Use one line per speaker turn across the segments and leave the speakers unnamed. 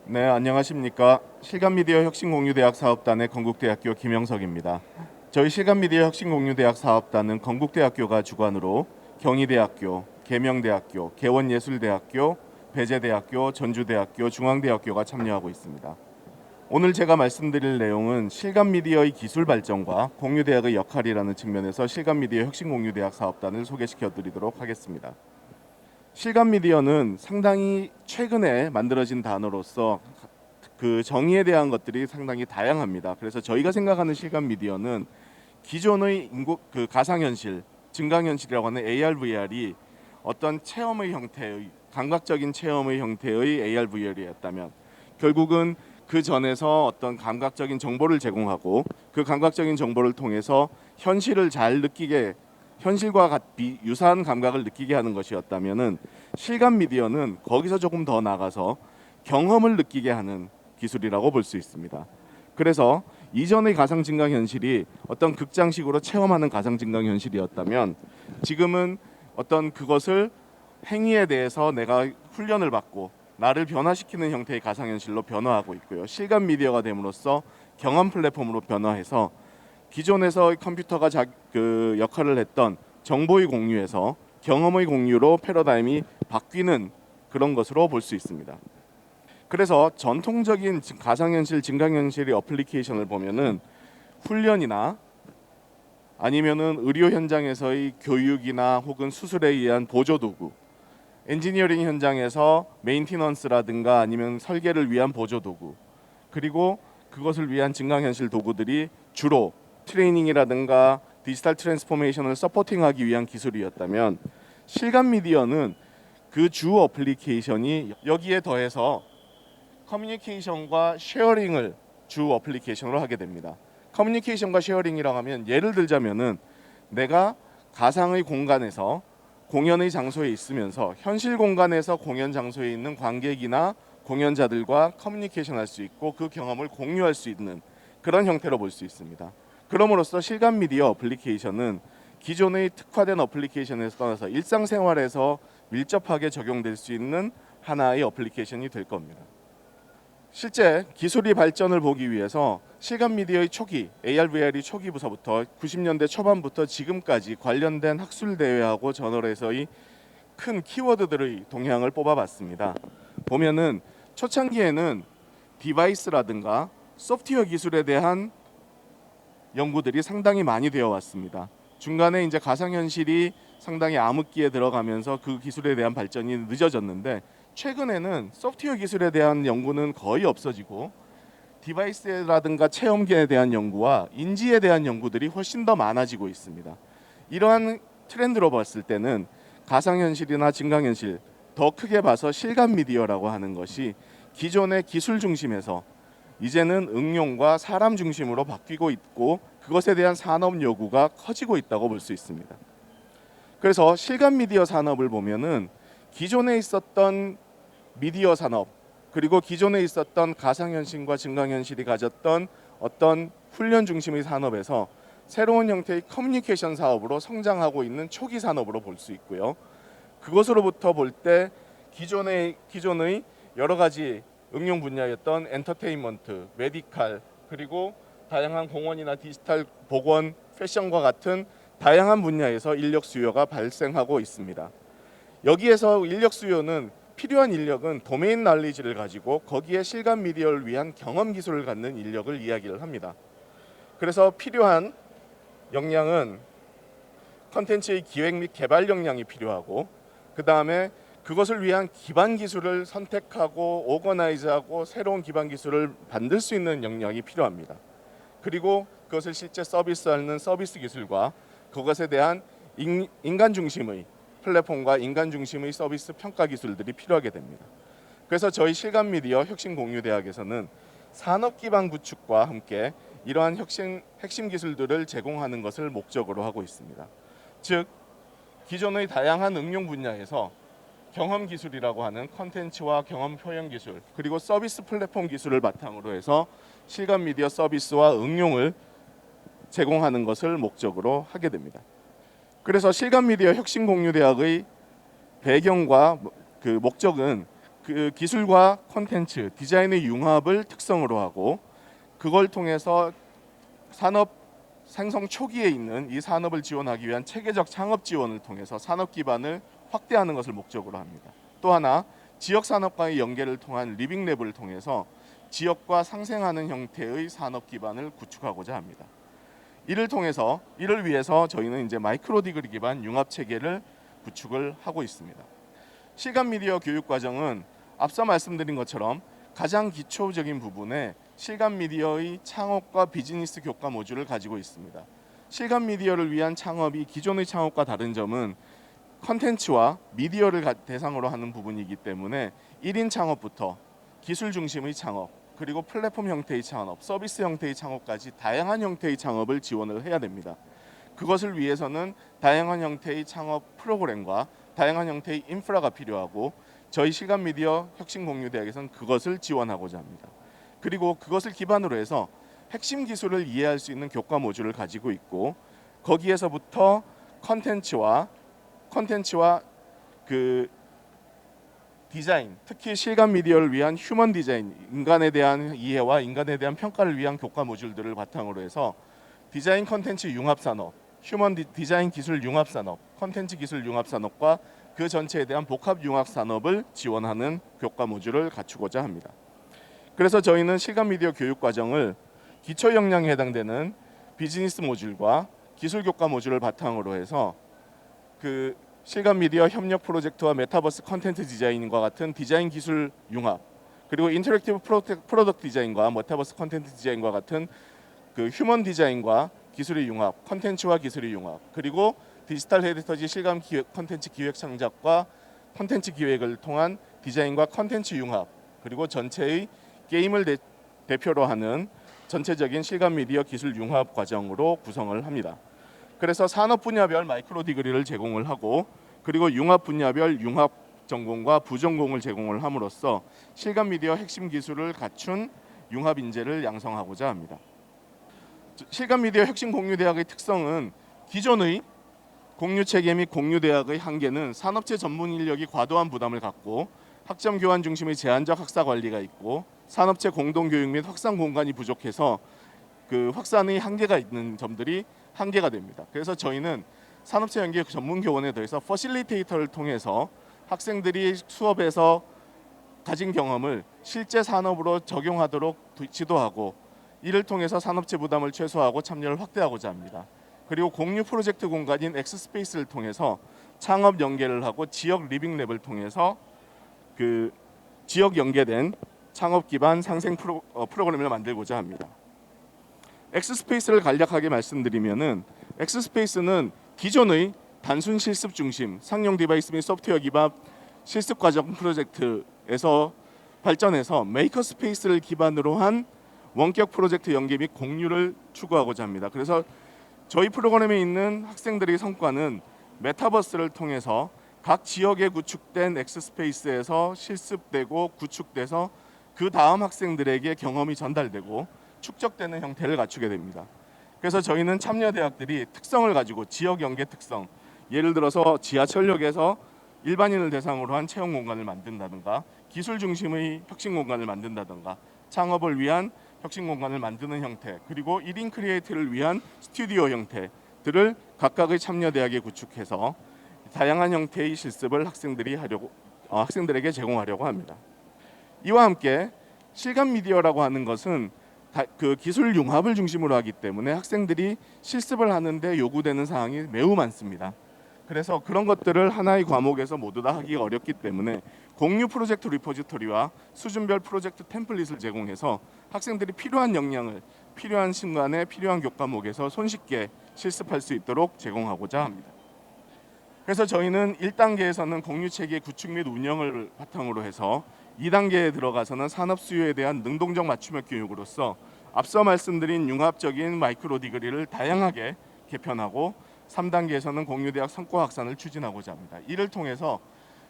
네, 안녕하십니까. 실감미디어 혁신공유대학 사업단의 건국대학교 김영석입니다. 저희 실감미디어 혁신공유대학 사업단은 건국대학교가 주관으로 경희대학교, 계명대학교, 개원예술대학교, 배재대학교, 전주대학교, 중앙대학교가 참여하고 있습니다. 오늘 제가 말씀드릴 내용은 실감미디어의 기술 발전과 공유대학의 역할이라는 측면에서 실감미디어 혁신공유대학 사업단을 소개시켜 드리도록 하겠습니다. 실감미디어는 상당히 최근에 만들어진 단어로서 그 정의에 대한 것들이 상당히 다양합니다. 그래서 저희가 생각하는 실감미디어는 기존의 그 가상현실, 증강현실이라고 하는 AR, VR이 어떤 체험의 형태의 감각적인 체험의 형태의 AR, VR이었다면 결국은 그 전에서 어떤 감각적인 정보를 제공하고 그 감각적인 정보를 통해서 현실을 잘 느끼게 현실과 유사한 감각을 느끼게 하는 것이었다면은 실감 미디어는 거기서 조금 더 나가서 경험을 느끼게 하는 기술이라고 볼 수 있습니다. 그래서 이전의 가상 증강 현실이 어떤 극장식으로 체험하는 가상 증강 현실이었다면 지금은 어떤 그것을 행위에 대해서 내가 훈련을 받고 나를 변화시키는 형태의 가상 현실로 변화하고 있고요. 실감 미디어가 됨으로써 경험 플랫폼으로 변화해서 기존에서 컴퓨터가 그 역할을 했던 정보의 공유에서 경험의 공유로 패러다임이 바뀌는 그런 것으로 볼 수 있습니다. 그래서 전통적인 가상현실, 증강현실의 어플리케이션을 보면은 훈련이나 아니면은 의료 현장에서의 교육이나 혹은 수술에 의한 보조 도구, 엔지니어링 현장에서 메인티넌스라든가 아니면 설계를 위한 보조 도구, 그리고 그것을 위한 증강현실 도구들이 주로 트레이닝이라든가 디지털 트랜스포메이션을 서포팅하기 위한 기술이었다면 실감 미디어는 그 주 어플리케이션이 여기에 더해서 커뮤니케이션과 쉐어링을 주 어플리케이션으로 하게 됩니다. 커뮤니케이션과 쉐어링이라고 하면 예를 들자면은 내가 가상의 공간에서 공연의 장소에 있으면서 현실 공간에서 공연 장소에 있는 관객이나 공연자들과 커뮤니케이션 할 수 있고 그 경험을 공유할 수 있는 그런 형태로 볼 수 있습니다. 그럼으로써 실감 미디어 어플리케이션은 기존의 특화된 어플리케이션에서 떠나서 일상생활에서 밀접하게 적용될 수 있는 하나의 어플리케이션이 될 겁니다. 실제 기술이 발전을 보기 위해서 실감 미디어의 초기, AR, VR의 초기부터부터 90년대 초반부터 지금까지 관련된 학술 대회하고 저널에서의 큰 키워드들의 동향을 뽑아봤습니다. 보면은 초창기에는 디바이스라든가 소프트웨어 기술에 대한 연구들이 상당히 많이 되어 왔습니다. 중간에 이제 가상현실이 상당히 암흑기에 들어가면서 그 기술에 대한 발전이 늦어졌는데 최근에는 소프트웨어 기술에 대한 연구는 거의 없어지고 디바이스라든가 체험기에 대한 연구와 인지에 대한 연구들이 훨씬 더 많아지고 있습니다. 이러한 트렌드로 봤을 때는 가상현실이나 증강현실 더 크게 봐서 실감 미디어라고 하는 것이 기존의 기술 중심에서 이제는 응용과 사람 중심으로 바뀌고 있고 그것에 대한 산업 요구가 커지고 있다고 볼 수 있습니다. 그래서 실감 미디어 산업을 보면은 기존에 있었던 미디어 산업 그리고 기존에 있었던 가상현실과 증강현실이 가졌던 어떤 훈련 중심의 산업에서 새로운 형태의 커뮤니케이션 사업으로 성장하고 있는 초기 산업으로 볼 수 있고요. 그것으로부터 볼 때 기존의 여러 가지 응용 분야였던 엔터테인먼트, 메디칼 그리고 다양한 공원이나 디지털 보건, 패션과 같은 다양한 분야에서 인력 수요가 발생하고 있습니다. 여기에서 인력 수요는 필요한 인력은 도메인 날리지를 가지고 거기에 실감 미디어를 위한 경험 기술을 갖는 인력을 이야기를 합니다. 그래서 필요한 역량은 컨텐츠의 기획 및 개발 역량이 필요하고 그 다음에 그것을 위한 기반 기술을 선택하고 오거나이즈하고 새로운 기반 기술을 만들 수 있는 역량이 필요합니다. 그리고 그것을 실제 서비스하는 서비스 기술과 그것에 대한 인간 중심의 플랫폼과 인간 중심의 서비스 평가 기술들이 필요하게 됩니다. 그래서 저희 실감 미디어 혁신공유대학에서는 산업 기반 구축과 함께 이러한 핵심 기술들을 제공하는 것을 목적으로 하고 있습니다. 즉 기존의 다양한 응용 분야에서 경험 기술이라고 하는 컨텐츠와 경험 표현 기술 그리고 서비스 플랫폼 기술을 바탕으로 해서 실감 미디어 서비스와 응용을 제공하는 것을 목적으로 하게 됩니다. 그래서 실감 미디어 혁신공유대학의 배경과 그 목적은 그 기술과 콘텐츠, 디자인의 융합을 특성으로 하고 그걸 통해서 산업 생성 초기에 있는 이 산업을 지원하기 위한 체계적 창업 지원을 통해서 산업 기반을 확대하는 것을 목적으로 합니다. 또 하나 지역 산업과의 연계를 통한 리빙랩을 통해서 지역과 상생하는 형태의 산업 기반을 구축하고자 합니다. 이를 위해서 저희는 이제 마이크로 디그리 기반 융합 체계를 구축을 하고 있습니다. 실감 미디어 교육 과정은 앞서 말씀드린 것처럼 가장 기초적인 부분에 실감 미디어의 창업과 비즈니스 교과 모듈을 가지고 있습니다. 실감 미디어를 위한 창업이 기존의 창업과 다른 점은 컨텐츠와 미디어를 대상으로 하는 부분이기 때문에 1인 창업부터 기술 중심의 창업, 그리고 플랫폼 형태의 창업, 서비스 형태의 창업까지 다양한 형태의 창업을 지원을 해야 됩니다. 그것을 위해서는 다양한 형태의 창업 프로그램과 다양한 형태의 인프라가 필요하고 저희 실감 미디어 혁신공유대학에서는 그것을 지원하고자 합니다. 그리고 그것을 기반으로 해서 핵심 기술을 이해할 수 있는 교과 모듈을 가지고 있고 거기에서부터 컨텐츠와 그 디자인, 특히 실감 미디어를 위한 휴먼 디자인, 인간에 대한 이해와 인간에 대한 평가를 위한 교과 모듈들을 바탕으로 해서 디자인 컨텐츠 융합 산업, 휴먼 디자인 기술 융합 산업, 컨텐츠 기술 융합 산업과 그 전체에 대한 복합 융합 산업을 지원하는 교과 모듈을 갖추고자 합니다. 그래서 저희는 실감 미디어 교육 과정을 기초 역량에 해당되는 비즈니스 모듈과 기술 교과 모듈을 바탕으로 해서 그 실감 미디어 협력 프로젝트와 메타버스 컨텐츠 디자인과 같은 디자인 기술 융합, 그리고 인터랙티브 프로덕트 디자인과 메타버스 컨텐츠 디자인과 같은 그 휴먼 디자인과 기술의 융합, 컨텐츠와 기술의 융합, 그리고 디지털 헤리터지 실감 기획 컨텐츠 기획 창작과 컨텐츠 기획을 통한 디자인과 컨텐츠 융합, 그리고 전체의 게임을 대표로 하는 전체적인 실감 미디어 기술 융합 과정으로 구성을 합니다. 그래서 산업 분야별 마이크로 디그리를 제공을 하고 그리고 융합 분야별 융합 전공과 부전공을 제공을 함으로써 실감 미디어 핵심 기술을 갖춘 융합 인재를 양성하고자 합니다. 실감 미디어 혁신 공유대학의 특성은 기존의 공유체계 및 공유대학의 한계는 산업체 전문 인력이 과도한 부담을 갖고 학점 교환 중심의 제한적 학사 관리가 있고 산업체 공동 교육 및 확산 공간이 부족해서 그 확산의 한계가 있는 점들이 한계가 됩니다. 그래서 저희는 산업체 연계 전문 교원에 더해서 퍼실리테이터를 통해서 학생들이 수업에서 가진 경험을 실제 산업으로 적용하도록 지도하고 이를 통해서 산업체 부담을 최소화하고 참여를 확대하고자 합니다. 그리고 공유 프로젝트 공간인 엑스스페이스를 통해서 창업 연계를 하고 지역 리빙랩을 통해서 그 지역 연계된 창업 기반 상생 프로그램을 만들고자 합니다. 엑스스페이스를 간략하게 말씀드리면은 엑스스페이스는 기존의 단순 실습 중심 상용 디바이스 및 소프트웨어 기반 실습 과정 프로젝트에서 발전해서 메이커 스페이스를 기반으로 한 원격 프로젝트 연계 및 공유를 추구하고자 합니다. 그래서 저희 프로그램에 있는 학생들의 성과는 메타버스를 통해서 각 지역에 구축된 엑스스페이스에서 실습되고 구축돼서 그 다음 학생들에게 경험이 전달되고 축적되는 형태를 갖추게 됩니다. 그래서 저희는 참여 대학들이 특성을 가지고 지역 연계 특성, 예를 들어서 지하철역에서 일반인을 대상으로 한 체험 공간을 만든다든가 기술 중심의 혁신 공간을 만든다든가 창업을 위한 혁신 공간을 만드는 형태, 그리고 1인 크리에이터를 위한 스튜디오 형태들을 각각의 참여 대학에 구축해서 다양한 형태의 실습을 학생들에게 제공하려고 합니다. 이와 함께 실감 미디어라고 하는 것은 그 기술 융합을 중심으로 하기 때문에 학생들이 실습을 하는데 요구되는 사항이 매우 많습니다. 그래서 그런 것들을 하나의 과목에서 모두 다 하기가 어렵기 때문에 공유 프로젝트 리포지토리와 수준별 프로젝트 템플릿을 제공해서 학생들이 필요한 역량을 필요한 순간에 필요한 교과목에서 손쉽게 실습할 수 있도록 제공하고자 합니다. 그래서 저희는 1단계에서는 공유체계 구축 및 운영을 바탕으로 해서 2단계에 들어가서는 산업 수요에 대한 능동적 맞춤형 교육으로서 앞서 말씀드린 융합적인 마이크로 디그리를 다양하게 개편하고 3단계에서는 공유대학 성과 확산을 추진하고자 합니다. 이를 통해서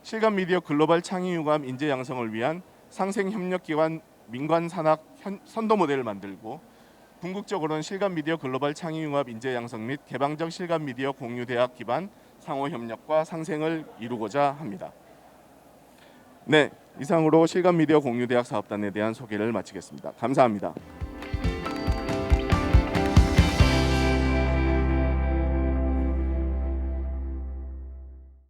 실감 미디어 글로벌 창의 융합 인재 양성을 위한 상생 협력 기관 민관 산학 선도 모델을 만들고 궁극적으로는 실감 미디어 글로벌 창의 융합 인재 양성 및 개방적 실감 미디어 공유대학 기반 상호 협력과 상생을 이루고자 합니다. 네, 이상으로 실감미디어 공유대학 사업단에 대한 소개를 마치겠습니다. 감사합니다.